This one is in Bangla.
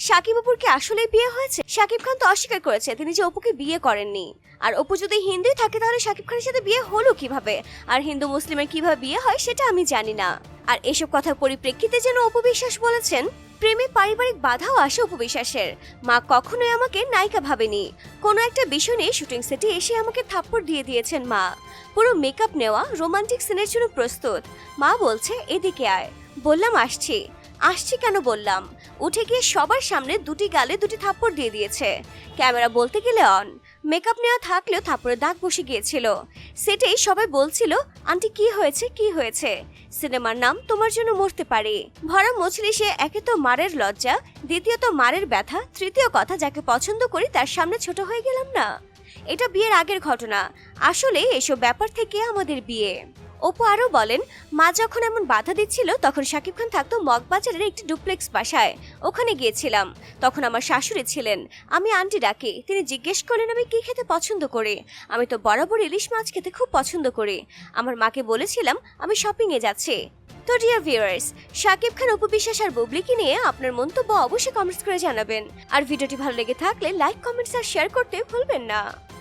সাকিব অপুর কি আসলেই বিয়ে হয়েছে? সাকিব খান তো অস্বীকার করেছে তিনি যে অপুকে বিয়ে করেননি। আর অপু যদি হিন্দুই থাকে তাহলে সাকিব খানের সাথে বিয়ে হলো কিভাবে? আর হিন্দু মুসলিমের কিভাবে বিয়ে হয় সেটা আমি জানি না। আর এসব কথার পরিপ্রেক্ষিতে যেন অপু বিশ্বাস বলেছেন, প্রেমে পারিবারিক বাধাও আসে অপু বিশ্বাসের। মা কখনোই আমাকে নায়িকা ভাবেনি। কোনো একটা বিষয় নিয়ে শুটিং সেটে এসে আমাকে থাপ্পড় দিয়ে দিয়েছেন মা। পুরো মেকআপ নেওয়া, রোমান্টিক সিনের জন্য প্রস্তুত। মা বলছে এদিকে আয়। বললাম আসছি। আসছি কেন বললাম। উঠে গিয়ে সবার সামনে দুটি গালে দুটি থাপ্পড় দিয়ে দিয়েছে। ক্যামেরা বলতে গেলে অন। মেকআপ নেওয়া থাকলেও থাপ্পড়ের দাগ বসে গিয়েছিল। সেটাই সবাই বলছিল, আন্টি কি হয়েছে কি হয়েছে? সিনেমার নাম তোমার জন্য মরতে পারে। ভরা মজলিসে একে তো মারের লজ্জা, দ্বিতীয়ত মারের ব্যথা, তৃতীয় কথা যাকে পছন্দ করি তার সামনে ছোট হয়ে গেলাম না। এটা বিয়ের আগের ঘটনা। আসলে এসব ব্যাপার থেকে আমাদের বিয়ে। অপু আরো বলেন, মা যখন এমন বাধা দিচ্ছিল তখন সাকিব খান থাকতো মগবাজারের একটি ডুপ্লেক্স বাসায়। ওখানে গিয়েছিলাম। তখন আমার শাশুড়ি ছিলেন। আমি আন্টি ডাকি। তিনি জিজ্ঞেস করলেন আমি কি খেতে পছন্দ করি। আমি তো বরাবর ইলিশ মাছ খেতে খুব পছন্দ করি। আমার মাকে বলেছিলাম আমি শপিং এ যাচ্ছি। তো ডিয়ার ভিউয়ার্স, সাকিব খান, অপু বিশ্বাস আর বুবলিকে নিয়ে আপনার মন্তব্য অবশ্যই কমেন্টস করে জানাবেন। আর ভিডিওটি ভালো লেগে থাকলে লাইক, কমেন্টস আর শেয়ার করতে ভুলবেন না।